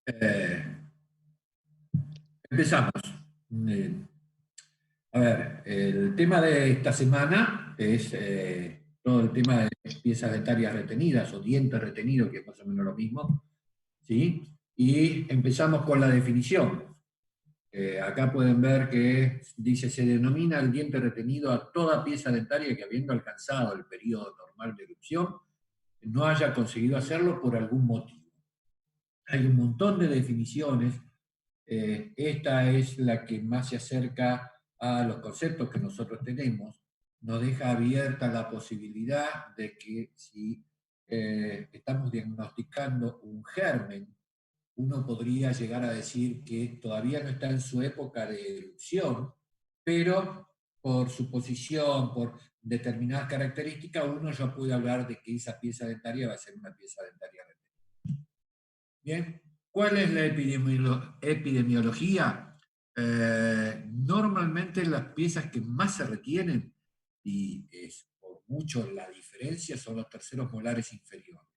Eh, empezamos. Eh, a ver, el tema de esta semana es todo el tema de piezas dentarias retenidas o dientes retenidos, que es más o menos lo mismo, ¿sí? Y empezamos con la definición. Acá pueden ver que dice, se denomina el diente retenido a toda pieza dentaria que habiendo alcanzado el periodo normal de erupción, no haya conseguido hacerlo por algún motivo. Hay un montón de definiciones. Esta es la que más se acerca a los conceptos que nosotros tenemos. Nos deja abierta la posibilidad de que si estamos diagnosticando un germen, uno podría llegar a decir que todavía no está en su época de erupción, pero por su posición, por determinadas características, uno ya puede hablar de que esa pieza dentaria va a ser una pieza dentaria retenida. Bien, ¿cuál es la epidemiología? Normalmente las piezas que más se retienen, y es por mucho la diferencia, son los terceros molares inferiores.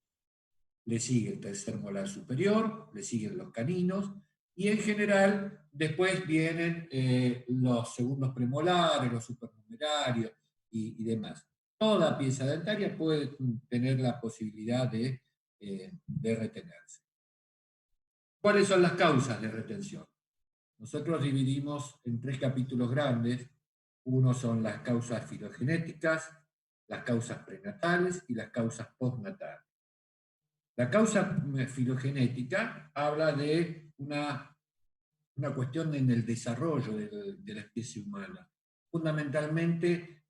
Le sigue el tercer molar superior, le siguen los caninos, y en general después vienen los segundos premolares, los supernumerarios y demás. Toda pieza dentaria puede tener la posibilidad de retenerse. ¿Cuáles son las causas de retención? Nosotros dividimos en tres capítulos grandes. Uno son las causas filogenéticas, las causas prenatales y las causas postnatales. La causa filogenética habla de una cuestión en el desarrollo de la especie humana. Fundamentalmente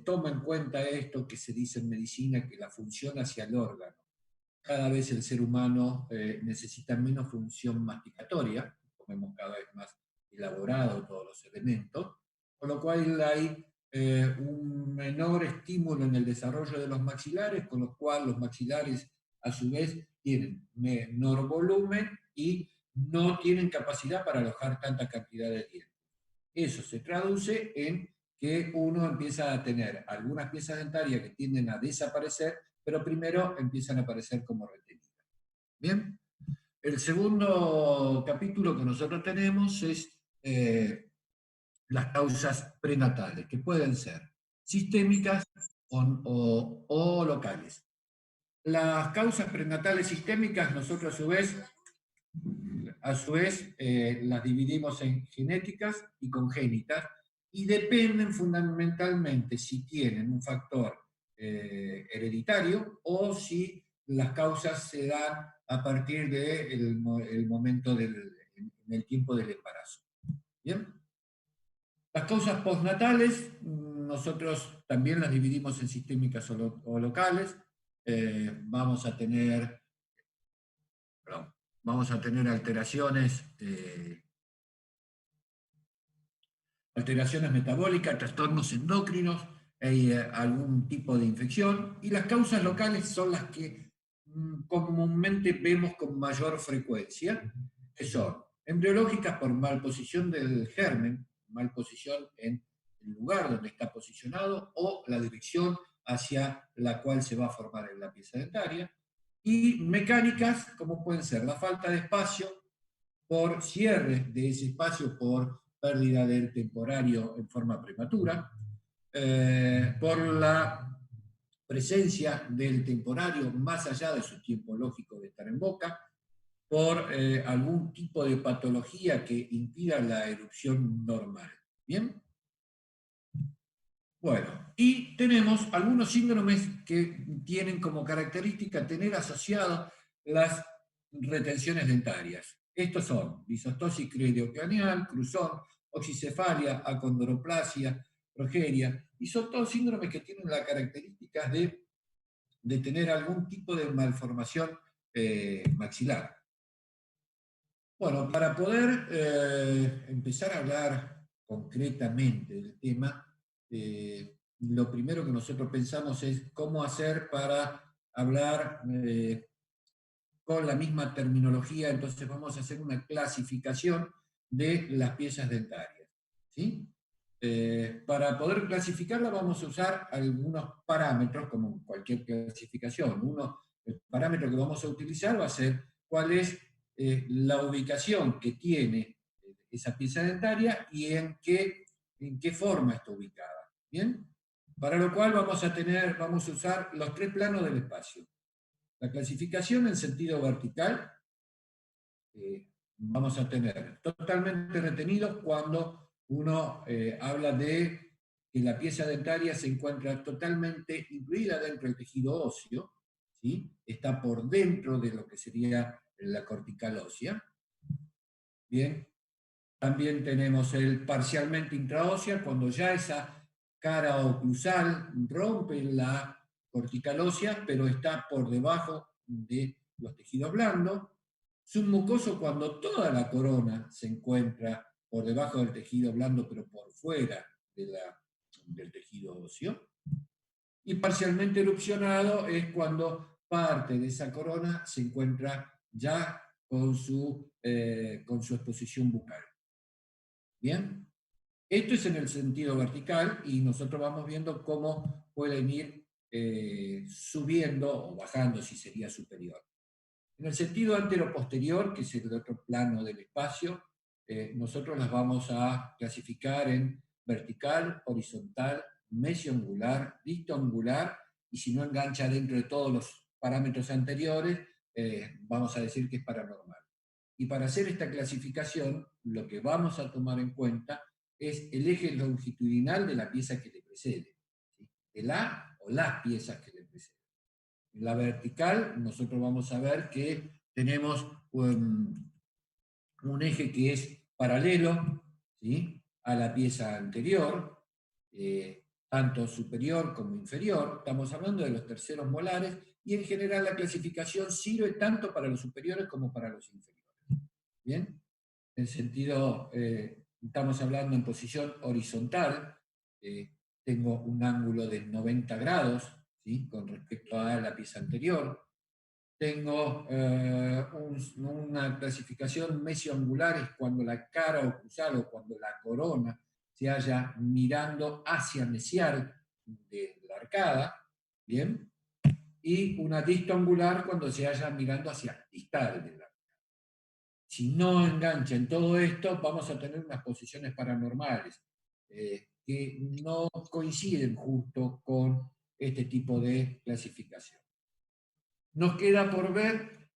toma en cuenta esto que se dice en medicina, que la función hacia el órgano. Cada vez el ser humano necesita menos función masticatoria, comemos cada vez más elaborado todos los elementos, con lo cual hay un menor estímulo en el desarrollo de los maxilares, con lo cual los maxilares a su vez tienen menor volumen y no tienen capacidad para alojar tanta cantidad de dientes. Eso se traduce en que uno empieza a tener algunas piezas dentarias que tienden a desaparecer, pero primero empiezan a aparecer como retenidas. Bien, el segundo capítulo que nosotros tenemos es las causas prenatales, que pueden ser sistémicas o locales. Las causas prenatales sistémicas nosotros a su vez las dividimos en genéticas y congénitas, y dependen fundamentalmente si tienen un factor hereditario o si las causas se dan a partir del momento del tiempo del embarazo. ¿Bien? Las causas postnatales, nosotros también las dividimos en sistémicas o locales. Vamos a tener, perdón, vamos a tener alteraciones metabólicas, trastornos endocrinos, algún tipo de infección, y las causas locales son las que comúnmente vemos con mayor frecuencia, que son embriológicas por malposición del germen, malposición en el lugar donde está posicionado o la dirección hacia la cual se va a formar en la pieza dentaria, y mecánicas como pueden ser la falta de espacio por cierre de ese espacio por pérdida del temporario en forma prematura, por la presencia del temporario más allá de su tiempo lógico de estar en boca, por algún tipo de patología que impida la erupción normal. ¿Bien? Bueno, y tenemos algunos síndromes que tienen como característica tener asociado las retenciones dentarias. Estos son disostosis craneocraneal, cruzón, oxicefalia, acondroplasia, progeria, y son todos síndromes que tienen las características de tener algún tipo de malformación maxilar. Bueno, para poder empezar a hablar concretamente del tema, lo primero que nosotros pensamos es cómo hacer para hablar con la misma terminología. Entonces vamos a hacer una clasificación de las piezas dentarias, ¿sí? Para poder clasificarla vamos a usar algunos parámetros, como en cualquier clasificación. El parámetro que vamos a utilizar va a ser cuál es la ubicación que tiene esa pieza dentaria y en qué forma está ubicada. ¿Bien? Para lo cual vamos a usar los tres planos del espacio. La clasificación en sentido vertical, vamos a tener totalmente retenidos cuando uno habla de que la pieza dentaria se encuentra totalmente incluida dentro del tejido óseo, ¿sí? Está por dentro de lo que sería la cortical ósea. Bien, también tenemos el parcialmente intraósea, cuando ya esa cara oclusal rompe la cortical ósea, pero está por debajo de los tejidos blandos. Submucoso, cuando toda la corona se encuentra por debajo del tejido blando, pero por fuera del tejido óseo. Y parcialmente erupcionado es cuando parte de esa corona se encuentra ya con su exposición bucal. ¿Bien? Esto es en el sentido vertical y nosotros vamos viendo cómo pueden ir subiendo o bajando, si sería superior. En el sentido antero-posterior, que es el otro plano del espacio, nosotros las vamos a clasificar en vertical, horizontal, mesioangular, distoangular, y si no engancha dentro de todos los parámetros anteriores, vamos a decir que es paranormal. Y para hacer esta clasificación, lo que vamos a tomar en cuenta es el eje longitudinal de la pieza que le precede, ¿sí? De la o las piezas que le preceden. En la vertical, nosotros vamos a ver que tenemos un eje que es paralelo, ¿sí?, a la pieza anterior, tanto superior como inferior. Estamos hablando de los terceros molares, y en general la clasificación sirve tanto para los superiores como para los inferiores. ¿Bien? En sentido, estamos hablando en posición horizontal, tengo un ángulo de 90 grados, ¿sí?, con respecto a la pieza anterior. Tengo una clasificación mesioangular, es cuando la cara oclusal o cuando la corona se halla mirando hacia mesial de la arcada, ¿bien? Y una distoangular cuando se halla mirando hacia distal de la arcada. Si no engancha en todo esto, vamos a tener unas posiciones paranormales que no coinciden justo con este tipo de clasificación. Nos queda por ver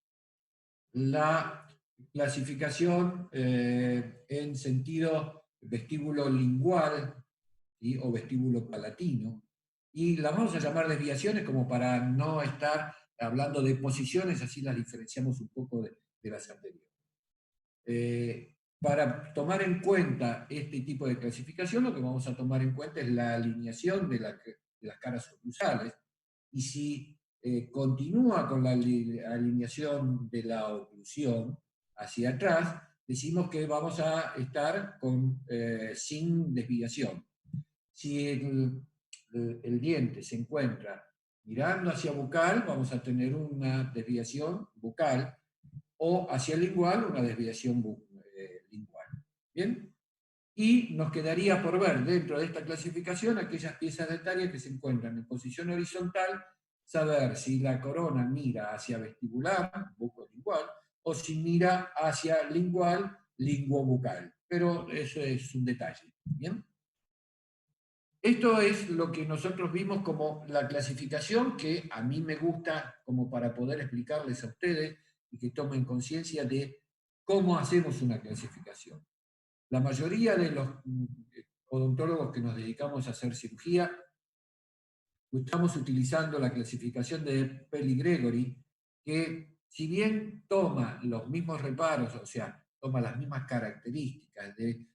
la clasificación en sentido vestíbulo lingual, ¿sí?, o vestíbulo palatino, y las vamos a llamar desviaciones como para no estar hablando de posiciones, así las diferenciamos un poco de las anteriores. Para tomar en cuenta este tipo de clasificación, lo que vamos a tomar en cuenta es la alineación de las caras oclusales, y si continúa con la alineación de la oclusión hacia atrás, decimos que vamos a estar sin desviación. Si el diente se encuentra mirando hacia bucal, vamos a tener una desviación bucal, o hacia el lingual, una desviación lingual. ¿Bien? Y nos quedaría por ver dentro de esta clasificación aquellas piezas dentarias que se encuentran en posición horizontal, saber si la corona mira hacia vestibular, bucolingual, o si mira hacia lingual, linguobucal. Pero eso es un detalle. ¿Bien? Esto es lo que nosotros vimos como la clasificación, que a mí me gusta como para poder explicarles a ustedes y que tomen conciencia de cómo hacemos una clasificación. La mayoría de los odontólogos que nos dedicamos a hacer cirugía estamos utilizando la clasificación de Pelli-Gregory, que si bien toma los mismos reparos, o sea, toma las mismas características de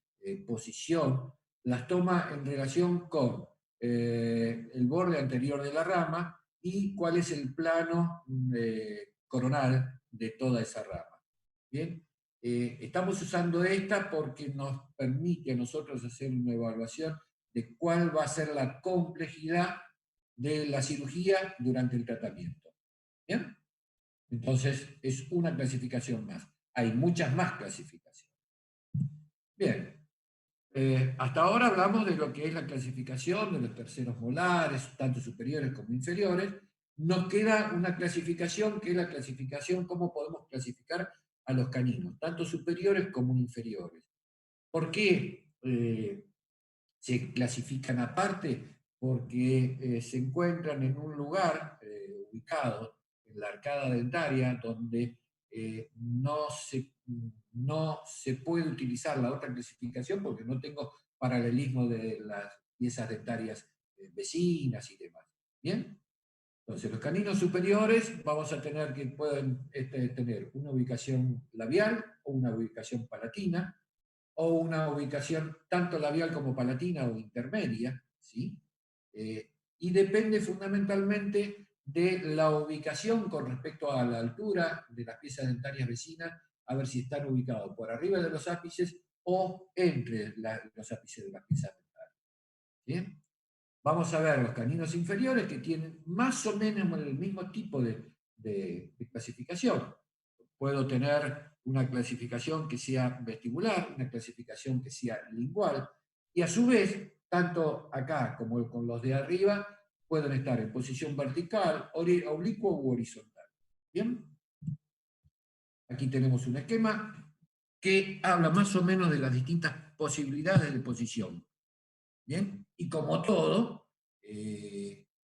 posición, las toma en relación con el borde anterior de la rama y cuál es el plano coronal de toda esa rama. ¿Bien? Estamos usando esta porque nos permite a nosotros hacer una evaluación de cuál va a ser la complejidad de la cirugía durante el tratamiento. ¿Bien? Entonces, es una clasificación más. Hay muchas más clasificaciones. Bien. Hasta ahora hablamos de lo que es la clasificación de los terceros molares, tanto superiores como inferiores. Nos queda una clasificación, que es la clasificación, cómo podemos clasificar a los caninos, tanto superiores como inferiores. ¿Por qué se clasifican aparte? Porque se encuentran en un lugar ubicado en la arcada dentaria donde no se puede utilizar la otra clasificación porque no tengo paralelismo de las piezas dentarias vecinas y demás. ¿Bien? Entonces, los caninos superiores vamos a tener que pueden tener una ubicación labial o una ubicación palatina, o una ubicación tanto labial como palatina o intermedia, ¿sí? Y depende fundamentalmente de la ubicación con respecto a la altura de las piezas dentarias vecinas, a ver si están ubicados por arriba de los ápices o entre los ápices de las piezas dentarias. ¿Bien? Vamos a ver los caninos inferiores que tienen más o menos el mismo tipo de clasificación. Puedo tener una clasificación que sea vestibular, una clasificación que sea lingual, y a su vez, tanto acá como con los de arriba, pueden estar en posición vertical, oblicua u horizontal. ¿Bien? Aquí tenemos un esquema que habla más o menos de las distintas posibilidades de posición. ¿Bien? Y como todo,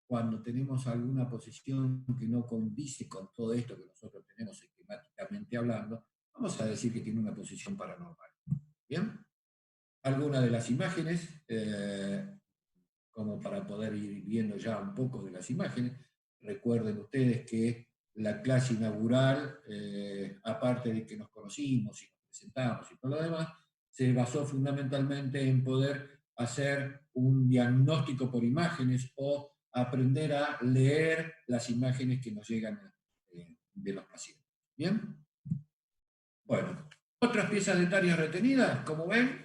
cuando tenemos alguna posición que no condice con todo esto que nosotros tenemos esquemáticamente hablando, vamos a decir que tiene una posición paranormal. ¿Bien? Algunas de las imágenes, como para poder ir viendo ya un poco de las imágenes, recuerden ustedes que la clase inaugural, aparte de que nos conocimos y nos presentamos y todo lo demás, se basó fundamentalmente en poder hacer un diagnóstico por imágenes o aprender a leer las imágenes que nos llegan de los pacientes. ¿Bien? Bueno, otras piezas dentarias retenidas, como ven,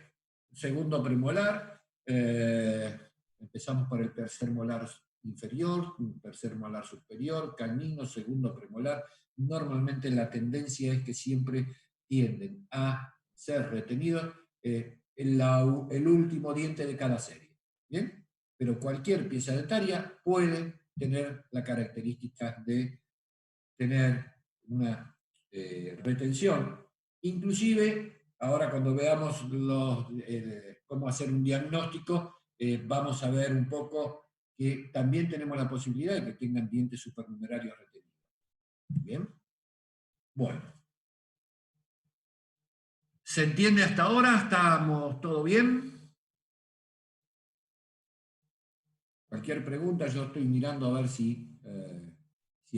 segundo premolar, empezamos por el tercer molar inferior, tercer molar superior, canino, segundo premolar. Normalmente la tendencia es que siempre tienden a ser retenidos el último diente de cada serie. ¿Bien? Pero cualquier pieza dentaria puede tener la característica de tener una retención. Inclusive, ahora cuando veamos cómo hacer un diagnóstico, vamos a ver un poco que también tenemos la posibilidad de que tengan dientes supernumerarios retenidos. ¿Bien? Bueno. ¿Se entiende hasta ahora? ¿Estamos todo bien? Cualquier pregunta, yo estoy mirando a ver si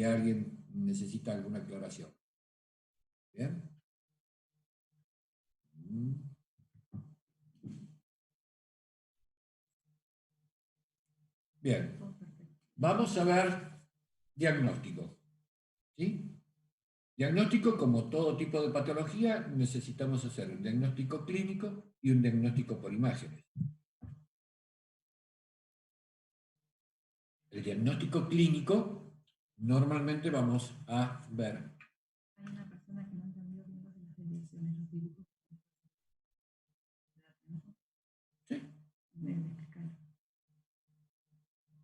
alguien necesita alguna aclaración. ¿Bien? Bien. Vamos a ver diagnóstico. ¿Sí? Diagnóstico, como todo tipo de patología, necesitamos hacer un diagnóstico clínico y un diagnóstico por imágenes. El diagnóstico clínico, normalmente vamos a ver. Hay una persona que no entendió bien las desviaciones, los dibujos. Sí.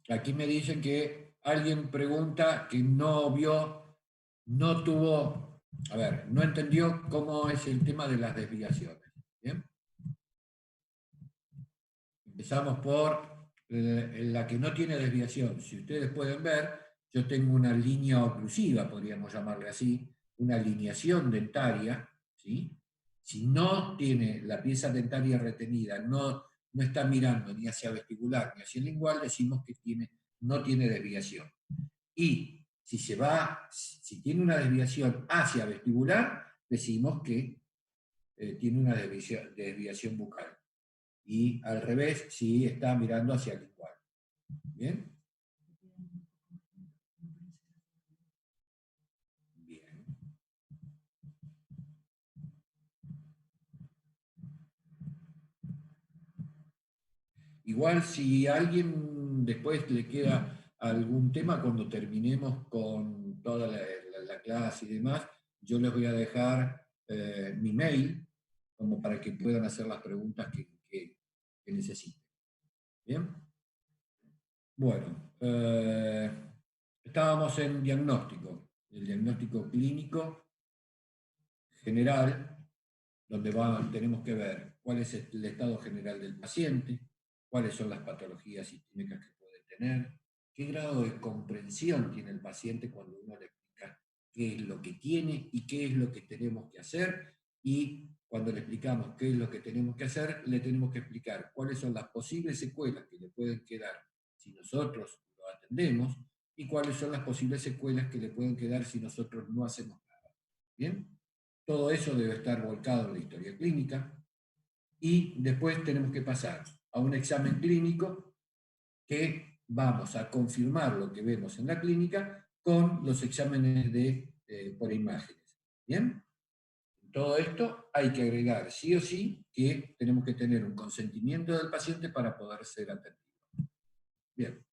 Aquí me dicen que alguien pregunta que no vio, no tuvo, a ver, no entendió cómo es el tema de las desviaciones. ¿Bien? Empezamos por la que no tiene desviación. Si ustedes pueden ver, yo tengo una línea oclusiva, podríamos llamarle así, una alineación dentaria, ¿sí? Si no tiene la pieza dentaria retenida, no está mirando ni hacia vestibular ni hacia el lingual, decimos que no tiene desviación. Y si tiene una desviación hacia vestibular, decimos que tiene una desviación bucal. Y al revés, si está mirando hacia el lingual. ¿Bien? Bien. Igual si a alguien después le queda algún tema cuando terminemos con toda la clase y demás, yo les voy a dejar mi mail como para que puedan hacer las preguntas que necesiten. ¿Bien? Bueno, estábamos en diagnóstico, el diagnóstico clínico general, donde tenemos que ver cuál es el estado general del paciente, cuáles son las patologías sistémicas que puede tener, qué grado de comprensión tiene el paciente cuando uno le explica qué es lo que tiene y qué es lo que tenemos que hacer, y cuando le explicamos qué es lo que tenemos que hacer, le tenemos que explicar cuáles son las posibles secuelas que le pueden quedar si nosotros lo atendemos y cuáles son las posibles secuelas que le pueden quedar si nosotros no hacemos nada. ¿Bien? Todo eso debe estar volcado en la historia clínica y después tenemos que pasar a un examen clínico que vamos a confirmar lo que vemos en la clínica con los exámenes por imágenes. ¿Bien? Todo esto hay que agregar sí o sí que tenemos que tener un consentimiento del paciente para poder ser atendido. Bien.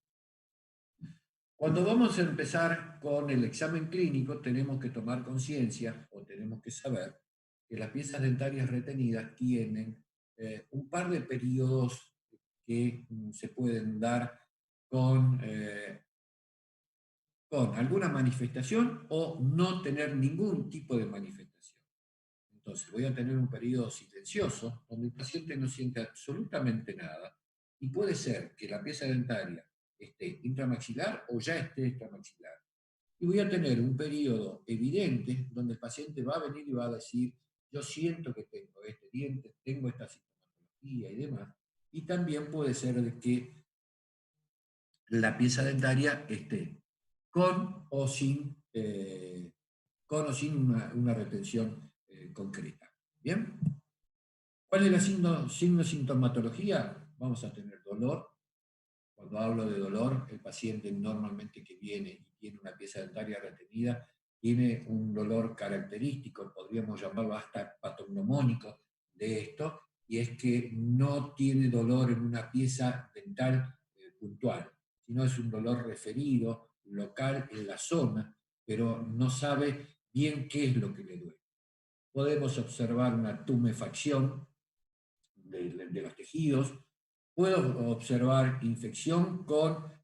Cuando vamos a empezar con el examen clínico, tenemos que tomar conciencia o tenemos que saber que las piezas dentarias retenidas tienen un par de periodos que se pueden dar con, con alguna manifestación o no tener ningún tipo de manifestación. Entonces voy a tener un periodo silencioso donde el paciente no siente absolutamente nada y puede ser que la pieza dentaria esté intramaxilar o ya esté extramaxilar. Y voy a tener un periodo evidente donde el paciente va a venir y va a decir, yo siento que tengo este diente, tengo esta sintomatología y demás. Y también puede ser que la pieza dentaria esté con o sin una retención concreta. ¿Bien? ¿Cuál es la sintomatología? Vamos a tener dolor. Cuando hablo de dolor, el paciente normalmente que viene y tiene una pieza dentaria retenida tiene un dolor característico, podríamos llamarlo hasta patognomónico de esto, y es que no tiene dolor en una pieza dental puntual, sino es un dolor referido, local en la zona, pero no sabe bien qué es lo que le duele. Podemos observar una tumefacción de los tejidos. Puedo observar infección con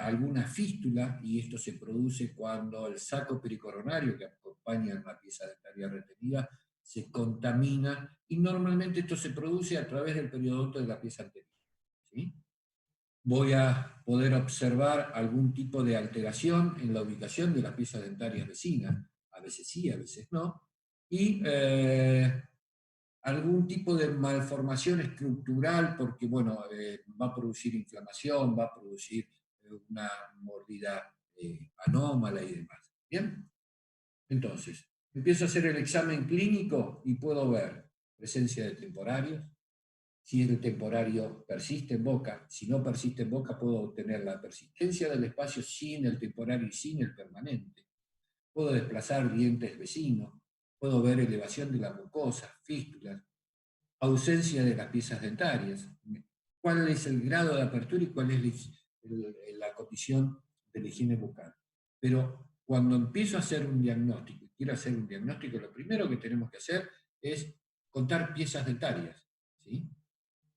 alguna fístula, y esto se produce cuando el saco pericoronario que acompaña a una pieza dentaria retenida se contamina, y normalmente esto se produce a través del periodonto de la pieza anterior. ¿Sí? Voy a poder observar algún tipo de alteración en la ubicación de las piezas dentarias vecinas, a veces sí, a veces no, y algún tipo de malformación estructural, porque bueno, va a producir inflamación, va a producir una mordida anómala y demás. ¿Bien? Entonces, empiezo a hacer el examen clínico y puedo ver presencia de temporarios. Si el temporario persiste en boca, si no persiste en boca, puedo obtener la persistencia del espacio sin el temporario y sin el permanente. Puedo desplazar dientes vecinos, puedo ver elevación de la mucosa, fístulas, ausencia de las piezas dentarias, cuál es el grado de apertura y cuál es la condición de la higiene bucal. Pero cuando empiezo a hacer un diagnóstico, y quiero hacer un diagnóstico, lo primero que tenemos que hacer es contar piezas dentarias. ¿Sí?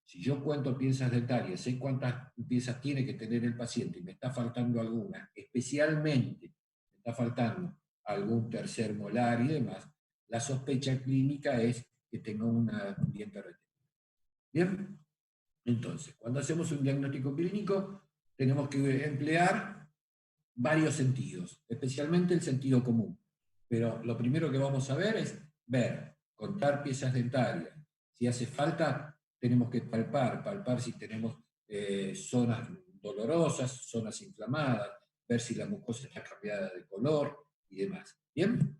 Si yo cuento piezas dentarias, sé cuántas piezas tiene que tener el paciente y me está faltando alguna, especialmente me está faltando algún tercer molar y demás, la sospecha clínica es que tengo un diente retenido. Bien, entonces, cuando hacemos un diagnóstico clínico, tenemos que emplear varios sentidos, especialmente el sentido común. Pero lo primero que vamos a ver es ver, contar piezas dentarias. Si hace falta, tenemos que palpar si tenemos zonas dolorosas, zonas inflamadas, ver si la mucosa está cambiada de color y demás. ¿Bien?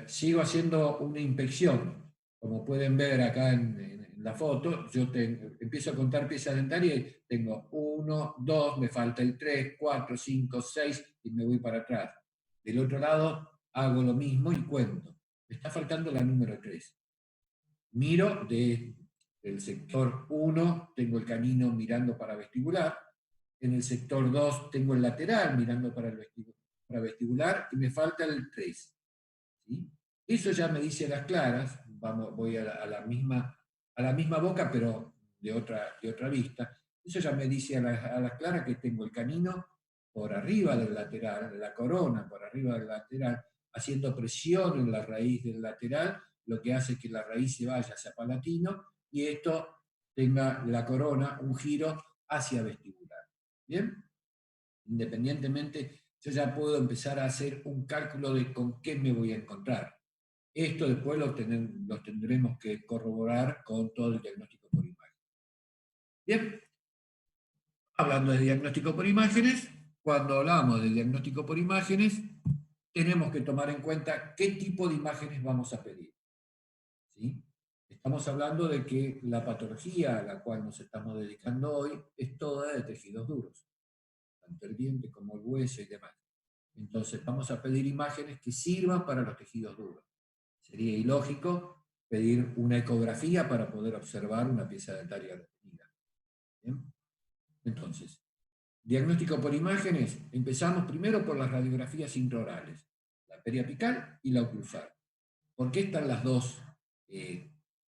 Sigo haciendo una inspección. Como pueden ver acá en la foto, yo empiezo a contar piezas dentarias y tengo 1, 2, me falta el 3, 4, 5, 6 y me voy para atrás. Del otro lado hago lo mismo y cuento. Me está faltando la número 3. Miro del sector 1, tengo el canino mirando para vestibular. En el sector 2 tengo el lateral mirando para vestibular y me falta el 3. ¿Sí? Eso ya me dice a las claras, voy a la misma boca, pero de otra vista. Eso ya me dice a las claras que tengo el canino por arriba del lateral, la corona por arriba del lateral, haciendo presión en la raíz del lateral, lo que hace que la raíz se vaya hacia palatino y esto tenga la corona, un giro hacia vestibular. ¿Bien? Independientemente, yo ya puedo empezar a hacer un cálculo de con qué me voy a encontrar. Esto después lo tendremos que corroborar con todo el diagnóstico por imagen. Bien, hablando de diagnóstico por imágenes, cuando hablamos de diagnóstico por imágenes, tenemos que tomar en cuenta qué tipo de imágenes vamos a pedir. ¿Sí? Estamos hablando de que la patología a la cual nos estamos dedicando hoy es toda de tejidos duros, tanto el diente como el hueso y demás. Entonces vamos a pedir imágenes que sirvan para los tejidos duros. Sería ilógico pedir una ecografía para poder observar una pieza dentaria retenida. ¿Bien? Entonces, diagnóstico por imágenes, empezamos primero por las radiografías intraorales, la periapical y la oclusal. ¿Por qué están las dos?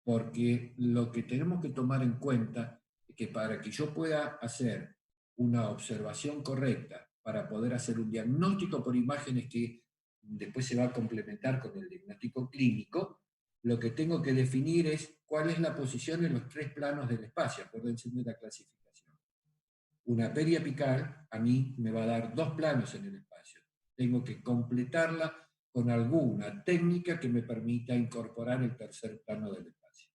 Porque lo que tenemos que tomar en cuenta es que para que yo pueda hacer una observación correcta, para poder hacer un diagnóstico por imágenes que después se va a complementar con el diagnóstico clínico, lo que tengo que definir es cuál es la posición en los 3 planos del espacio, acuérdense de la clasificación. Una periapical a mí me va a dar 2 planos en el espacio. Tengo que completarla con alguna técnica que me permita incorporar el 3er plano del espacio.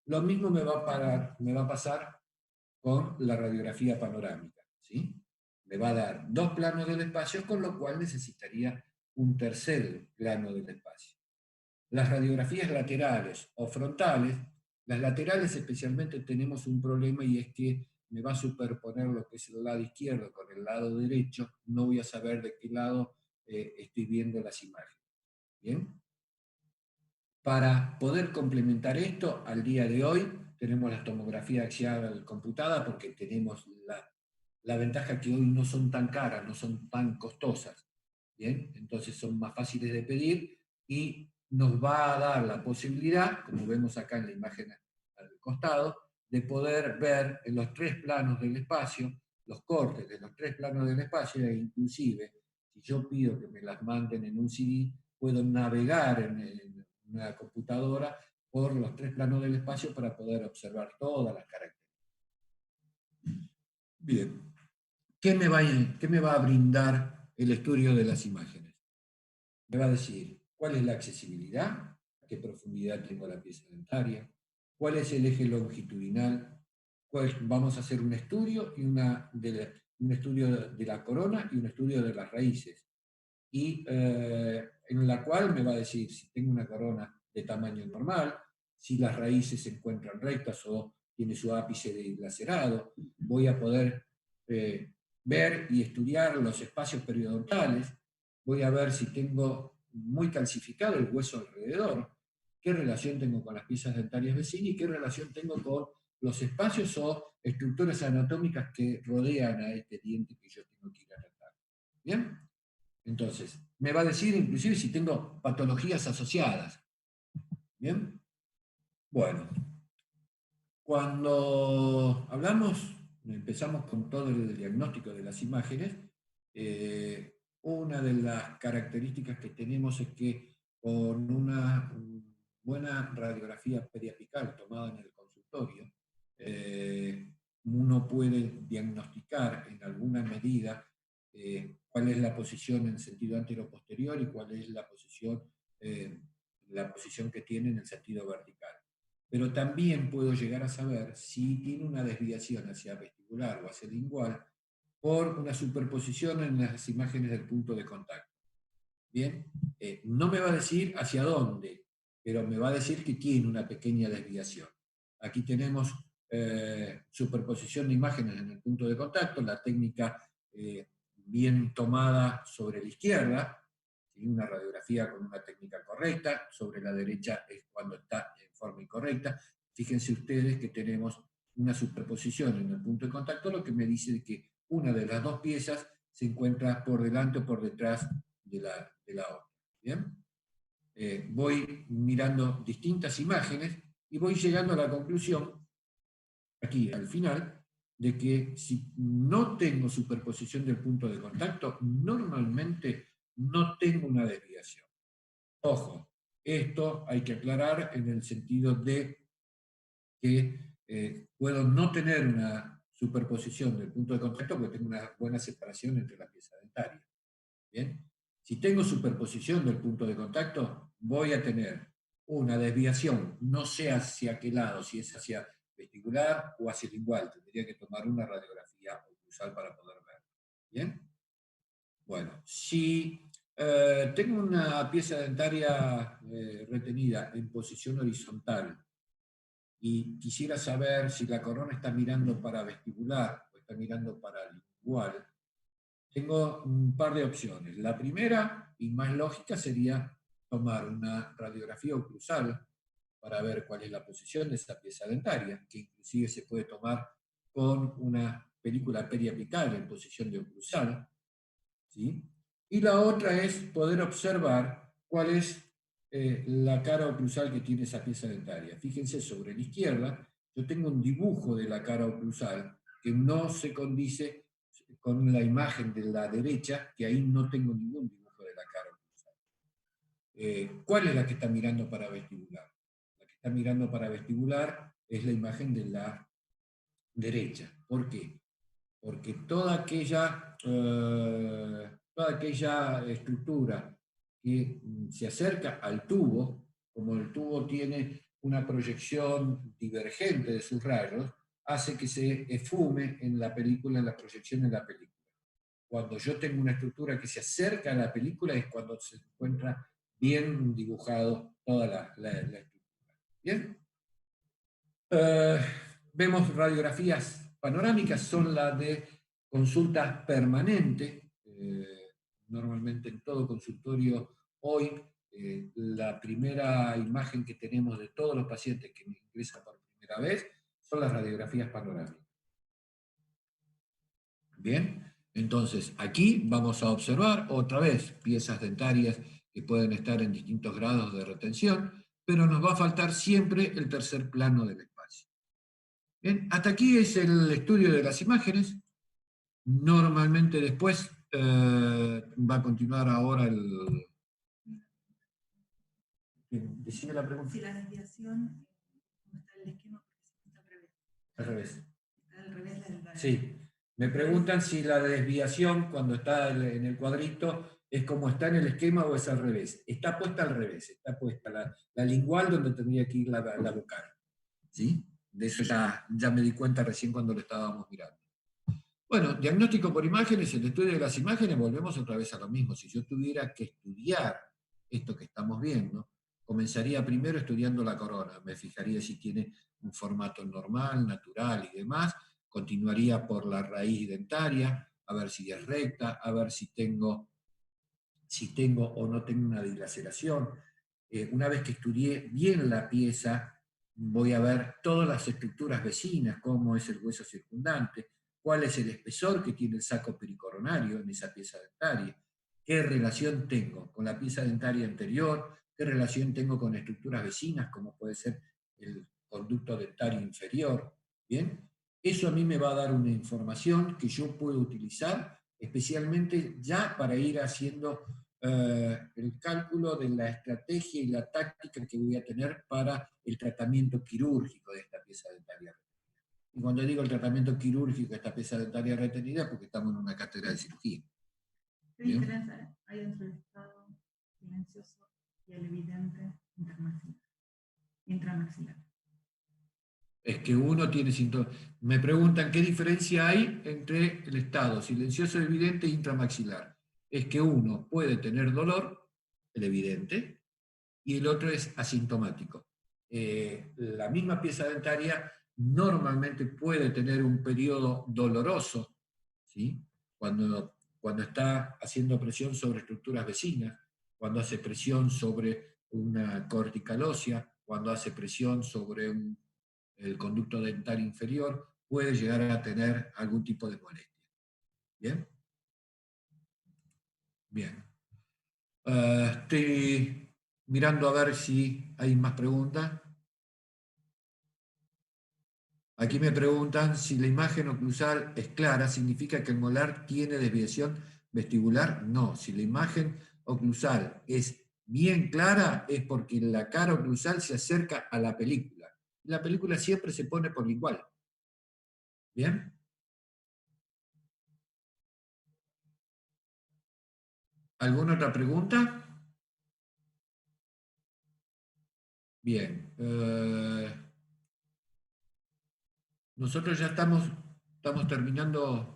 Lo mismo me va a pasar con la radiografía panorámica, ¿sí? Me va a dar 2 planos del espacio, con lo cual necesitaría un 3er plano del espacio. Las radiografías laterales o frontales, las laterales especialmente tenemos un problema y es que me va a superponer lo que es el lado izquierdo con el lado derecho, no voy a saber de qué lado estoy viendo las imágenes. ¿Bien? Para poder complementar esto, al día de hoy tenemos la tomografía axial computada porque tenemos la ventaja que hoy no son tan caras, no son tan costosas. ¿Bien? Entonces son más fáciles de pedir y nos va a dar la posibilidad, como vemos acá en la imagen al costado, de poder ver en los 3 planos del espacio, los cortes de los 3 planos del espacio, e inclusive, si yo pido que me las manden en un CD, puedo navegar en una computadora por los 3 planos del espacio para poder observar todas las características. Bien, ¿qué me va a brindar el estudio de las imágenes? Me va a decir cuál es la accesibilidad, a qué profundidad tengo la pieza dentaria, cuál es el eje longitudinal, vamos a hacer un estudio, un estudio de la corona y un estudio de las raíces, y en la cual me va a decir si tengo una corona de tamaño normal, si las raíces se encuentran rectas o tiene su ápice lacerado, voy a poder ver y estudiar los espacios periodontales, voy a ver si tengo muy calcificado el hueso alrededor, qué relación tengo con las piezas dentarias vecinas y qué relación tengo con los espacios o estructuras anatómicas que rodean a este diente que yo tengo que ir a tratar. ¿Bien? Entonces, me va a decir inclusive si tengo patologías asociadas. ¿Bien? Bueno, cuando empezamos con todo el diagnóstico de las imágenes, una de las características que tenemos es que con una buena radiografía periapical tomada en el consultorio, uno puede diagnosticar en alguna medida cuál es la posición en sentido antero-posterior y cuál es la posición que tiene en el sentido vertical. Pero también puedo llegar a saber si tiene una desviación hacia vestibular o hacia lingual por una superposición en las imágenes del punto de contacto. Bien, no me va a decir hacia dónde, pero me va a decir que tiene una pequeña desviación. Aquí tenemos superposición de imágenes en el punto de contacto, la técnica bien tomada sobre la izquierda, ¿sí? Una radiografía con una técnica correcta, sobre la derecha es cuando está en forma incorrecta. Fíjense ustedes que tenemos una superposición en el punto de contacto, lo que me dice que una de las 2 piezas se encuentra por delante o por detrás de la otra. ¿Bien? Voy mirando distintas imágenes y voy llegando a la conclusión, aquí al final, de que si no tengo superposición del punto de contacto, normalmente no tengo una desviación. Ojo, esto hay que aclarar en el sentido de que puedo no tener una superposición del punto de contacto porque tengo una buena separación entre la pieza dentaria. ¿Bien? Si tengo superposición del punto de contacto, voy a tener una desviación, no sé hacia qué lado, si es hacia vestibular o hacia lingual. Tendría que tomar una radiografía oclusal para poder ver. ¿Bien? Bueno, si tengo una pieza dentaria retenida en posición horizontal y quisiera saber si la corona está mirando para vestibular o está mirando para lingual, tengo un par de opciones. La primera y más lógica sería tomar una radiografía oclusal para ver cuál es la posición de esa pieza dentaria, que inclusive se puede tomar con una película periapical en posición de oclusal, ¿sí? Y la otra es poder observar cuál es la cara oclusal que tiene esa pieza dentaria. Fíjense, sobre la izquierda yo tengo un dibujo de la cara oclusal que no se condice con la imagen de la derecha, que ahí no tengo ningún dibujo de la cara oclusal. ¿Cuál es la que está mirando para vestibular? La que está mirando para vestibular es la imagen de la derecha. ¿Por qué? Porque toda aquella estructura que se acerca al tubo, como el tubo tiene una proyección divergente de sus rayos, hace que se esfume en la película, en la proyección de la película. Cuando yo tengo una estructura que se acerca a la película es cuando se encuentra bien dibujado toda la estructura. ¿Bien? Eh, Vemos radiografías panorámicas, son las de consulta permanente. Normalmente en todo consultorio hoy, la primera imagen que tenemos de todos los pacientes que ingresan por primera vez son las radiografías panorámicas. Bien, entonces aquí vamos a observar otra vez piezas dentarias que pueden estar en distintos grados de retención, pero nos va a faltar siempre el tercer plano del espacio. Bien, hasta aquí es el estudio de las imágenes. Normalmente después va a continuar ahora el... Decime la pregunta. Si la desviación, ¿cómo está el esquema? Porque está al revés. Al revés. Está al revés la Sí. Me preguntan si la desviación cuando está en el cuadrito es como está en el esquema o es al revés. Está puesta al revés, está puesta la lingual donde tendría que ir la vocal. ¿Sí? De eso ya me di cuenta recién cuando lo estábamos mirando. Bueno, diagnóstico por imágenes, el estudio de las imágenes, volvemos otra vez a lo mismo. Si yo tuviera que estudiar esto que estamos viendo, comenzaría primero estudiando la corona, me fijaría si tiene un formato normal, natural y demás, continuaría por la raíz dentaria, a ver si es recta, a ver si tengo o no tengo una dilaceración. Una vez que estudié bien la pieza, voy a ver todas las estructuras vecinas, cómo es el hueso circundante, cuál es el espesor que tiene el saco pericoronario en esa pieza dentaria, qué relación tengo con la pieza dentaria anterior, qué relación tengo con estructuras vecinas, como puede ser el conducto dentario inferior. ¿Bien? Eso a mí me va a dar una información que yo puedo utilizar especialmente ya para ir haciendo el cálculo de la estrategia y la táctica que voy a tener para el tratamiento quirúrgico de esta pieza dentaria retenida. Y cuando digo el tratamiento quirúrgico de esta pieza dentaria retenida es porque estamos en una cátedra de cirugía. ¿Qué diferencia hay entre el estado silencioso y el evidente intramaxilar? Es que uno tiene síntomas. Me preguntan qué diferencia hay entre el estado silencioso evidente e intramaxilar. Es que uno puede tener dolor, el evidente, y el otro es asintomático. La misma pieza dentaria normalmente puede tener un periodo doloroso, ¿sí? Cuando está haciendo presión sobre estructuras vecinas, cuando hace presión sobre una cortical ósea, cuando hace presión sobre el conducto dental inferior, puede llegar a tener algún tipo de molestia. ¿Bien? Bien. Estoy mirando a ver si hay más preguntas. Aquí me preguntan si la imagen oclusal es clara, significa que el molar tiene desviación vestibular, no. Si la imagen oclusal es bien clara, es porque la cara oclusal se acerca a la película. La película siempre se pone por igual. ¿Bien? ¿Alguna otra pregunta? Bien. Nosotros ya estamos terminando.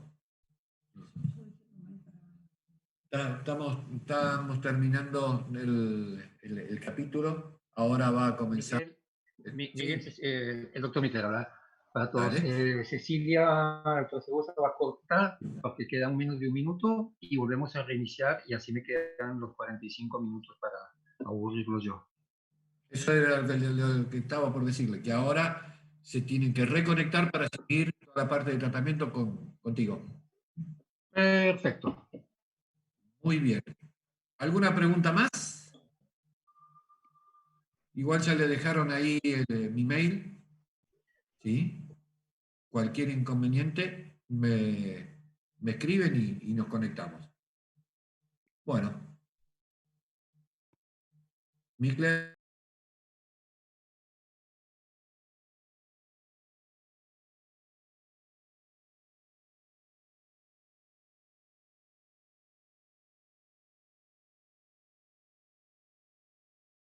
Estamos terminando el capítulo. Ahora va a comenzar. Miguel, Sí, el doctor Miquel, ¿verdad? Para todos. dale. Cecilia, entonces vos va a cortar porque queda menos de un minuto y volvemos a reiniciar y así me quedan los 45 minutos para aburrirlo yo. Eso era lo que estaba por decirle, que ahora se tienen que reconectar para seguir toda la parte de tratamiento contigo. Perfecto. Muy bien. ¿Alguna pregunta más? Igual ya le dejaron ahí mi mail. ¿Sí? Cualquier inconveniente me escriben y nos conectamos. Bueno. Mikler.